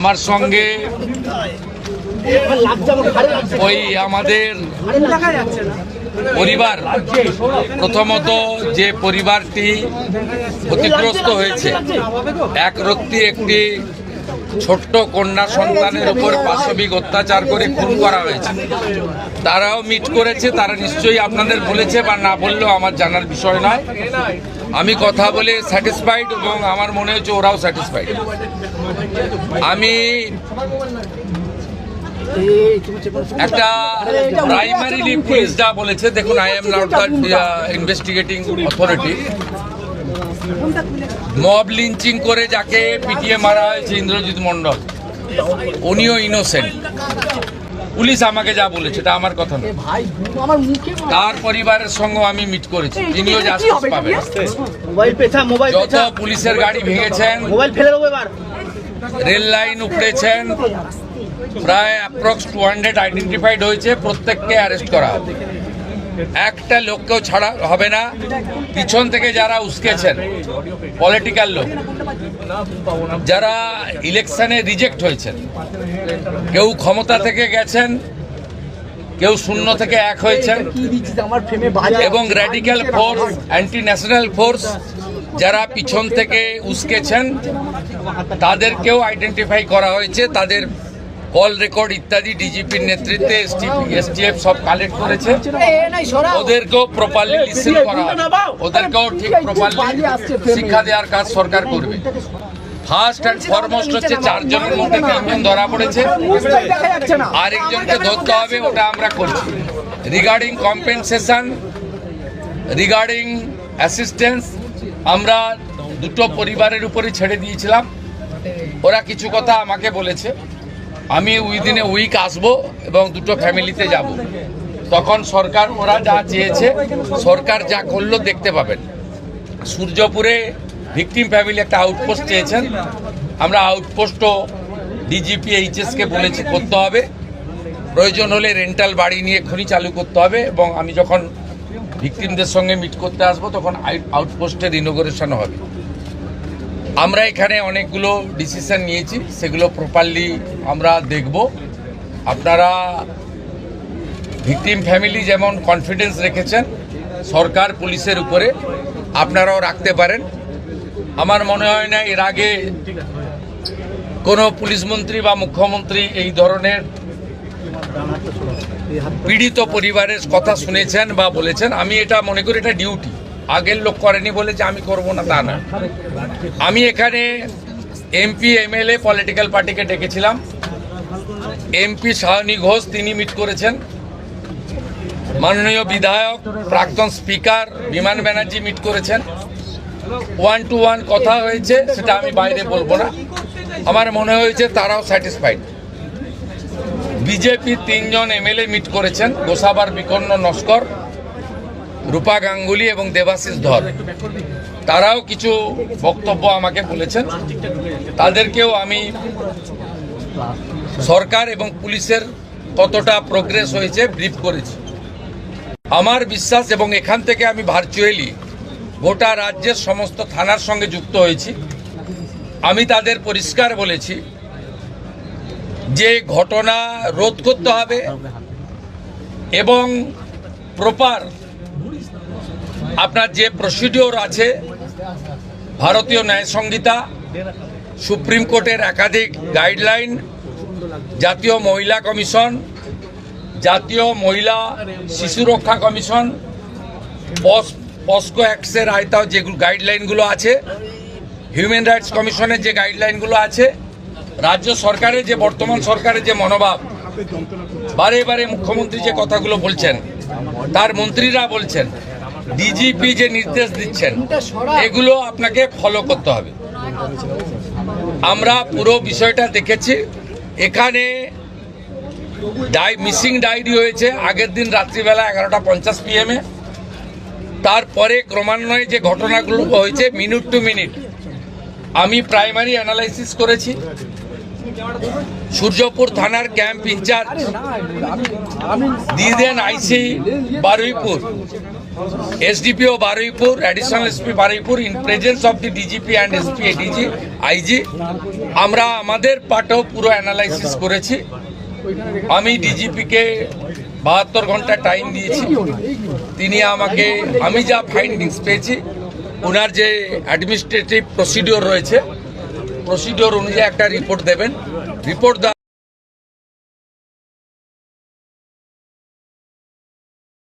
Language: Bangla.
আমার সঙ্গে ওই আমাদের পরিবার, প্রথমত যে পরিবারটি ক্ষতিগ্রস্ত হয়েছে, এক রত্তি একটি ছোট্ট কন্যা সন্তানের উপর পাশবিক অত্যাচার করে খুন করা হয়েছে, তারাও মিট করেছে। তারা নিশ্চয়ই আপনাদের বলেছে বা না বললেও আমার জানার বিষয় নয়। আমি কথা বলে স্যাটিসফাইড এবং আমার মনে হচ্ছে ওরাও স্যাটিসফাইড। আমি একটা প্রাইমারিলি পুলিশ যা বলেছে, দেখুন, I am not the investigating authority. Mob lynching করে যাকে পিটিয়ে মারা হয়েছে ইন্দ্রজিৎ মণ্ডল, উনিও ইনোসেন্ট। পুলিশ আমাকে যা বলেছে এটা আমার কথা না। তার পরিবারের সঙ্গে আমি মিট করেছি, তিনিও জাস্টিস পাবেন। যত পুলিশের গাড়ি ভেঙেছেন, রেল লাইন উপড়েছেন, প্রায় অ্যাপ্রক্স 200 আইডেন্টিফাইড হয়েছে, প্রত্যেককে অ্যারেস্ট করা হবে। একটা লোককেও ছাড়া হবে না। পিছন থেকে যারা উস্কেছেন, পলিটিক্যাল লোক যারা ইলেকশনে রিজেক্ট হয়েছেন, কেউ ক্ষমতা থেকে গেছেন, কেউ শূন্য থেকে এক হয়েছেন, এবং radical force, anti national force যারা পিছন থেকে উস্কেছেন, তাদেরকেও আইডেন্টিফাই করা হয়েছে। তাদের কল রেকর্ড ইত্যাদি ডিজিপির নেতৃত্বে এসটিএফ সব কালেক্ট করেছে। ওদেরকেও প্রপারলি লিসেন করা হবে, ওদেরকেও ঠিক প্রপারলি শিক্ষা দেওয়ার কাজ সরকার করবে। ফার্স্ট অ্যান্ড ফরমোস্ট হচ্ছে 4 জনের মধ্যে 3 জন ধরা পড়েছে, আরেকজনকে ধরতে হবে, ওটা আমরা করছি। রিগার্ডিং কম্পেনসেশন, রিগার্ডিং অ্যাসিস্ট্যান্স, আমরা দুটো পরিবারের উপরই ছেড়ে দিয়েছিলাম। ওরা কিছু কথা আমাকে বলেছে, আমি উইদিন এ উইক আসবো এবং দুটো ফ্যামিলিতে যাব। তখন সরকার, ওরা যা চেয়েছে, সরকার যা করলো দেখতে পাবেন। সূর্যপুরে ভিকটিম ফ্যামিলি একটা আউটপোস্ট চেয়েছেন, আমরা আউটপোস্টও ডিজিপি এইচএসকে বলেছি করতে হবে। প্রয়োজন হলে রেন্টাল বাড়ি নিয়ে খনি চালু করতে হবে, এবং আমি যখন ভিকটিমদের সঙ্গে মিট করতে আসবো তখন আউটপোস্টের ইনোগ্রেশন হবে। আমরা এখানে অনেকগুলো ডিসিশন নিয়েছি, সেগুলো প্রপারলি আমরা দেখব। আপনারা ভিকটিম ফ্যামিলি যেমন কনফিডেন্স রেখেছেন সরকার পুলিশের উপরে, আপনারাও রাখতে পারেন। আমার মনে হয় না এর আগে কোনো পুলিশ মন্ত্রী বা মুখ্যমন্ত্রী এই ধরনের পীড়িত পরিবারের কথা শুনেছেন বা বলেছেন। আমি এটা মনে করি এটা ডিউটি, আগের লোক করেনি বলে যে আমি করব না তা না। আমি এখানে এমপি এমএলএ পলিটিক্যাল পার্টিকে ডেকেছিলাম। এমপি সায়নী ঘোষ তিনি মিট করেছেন, মাননীয় বিধায়ক প্রাক্তন স্পিকার বিমান ব্যানার্জি মিট করেছেন। 1-to-1 কথা হয়েছে, সেটা আমি বাইরে বলবো না। আমার মনে হয়েছে তারাও স্যাটিসফাইড। বিজেপি 3 জন এমএলএ মিট করেছেন, গোসাবার বিকর্ণ নস্কর, রূপা গাঙ্গুলি এবং দেবাশিস ধর। তারাও কিছু বক্তব্য আমাকে বলেছেন, তাদেরকেও আমি সরকার এবং পুলিশের কতটা প্রোগ্রেস হয়েছে ব্রিফ করেছি। আমার বিশ্বাস, এবং এখান থেকে আমি ভার্চুয়ালি গোটা রাজ্যের সমস্ত থানার সঙ্গে যুক্ত হয়েছি, আমি তাদের পরিষ্কার বলেছি যে ঘটনা রোধ করতে হবে এবং প্রপার আপনার যে প্রসিডিওর আছে, ভারতীয় ন্যায় সংহিতা, সুপ্রিম কোর্টের একাধিক গাইডলাইন, জাতীয় মহিলা কমিশন, জাতীয় মহিলা শিশু রক্ষা কমিশন, পস্কো অ্যাক্টের আয়তায় যে গাইডলাইনগুলো আছে, হিউম্যান রাইটস কমিশনের যে গাইডলাইনগুলো আছে, রাজ্য সরকারের যে বর্তমান সরকারের যে মনোভাব, বারে বারে মুখ্যমন্ত্রী যে কথাগুলো বলছেন, তার মন্ত্রীরা বলছেন, ডিজিপি যে নির্দেশ দিচ্ছেন, এগুলো আপনাকে ফলো করতে হবে। আমরা পুরো বিষয়টা দেখেছি। এখানে মিসিং ডায়েরি হয়েছে আগের দিন রাত্রিবেলা 11:50 PM-এ। তারপরে ক্রমান্বয়ে যে ঘটনাগুলো হয়েছে মিনিট টু মিনিট আমি প্রাইমারি অ্যানালাইসিস করেছি। সূর্যপুর থানার ক্যাম্প ইনচার্জ দিয়ে দেন আইসি Baruipur, SDPO Baruipur, additional SP Baruipur, in presence of the DGP and SP ADG, IG, আমরা আমাদের পার্টও পুরো অ্যানালাইসিস করেছি। আমি ডিজিপিকে 72 ঘন্টা টাইম দিয়েছি। তিনি আমাকে, আমি যা ফাইন্ডিংস পেয়েছি, ওনার যে অ্যাডমিনিস্ট্রেটিভ প্রসিডিওর রয়েছে, প্রসিডিওর অনুযায়ী একটা রিপোর্ট দেবেন। রিপোর্ট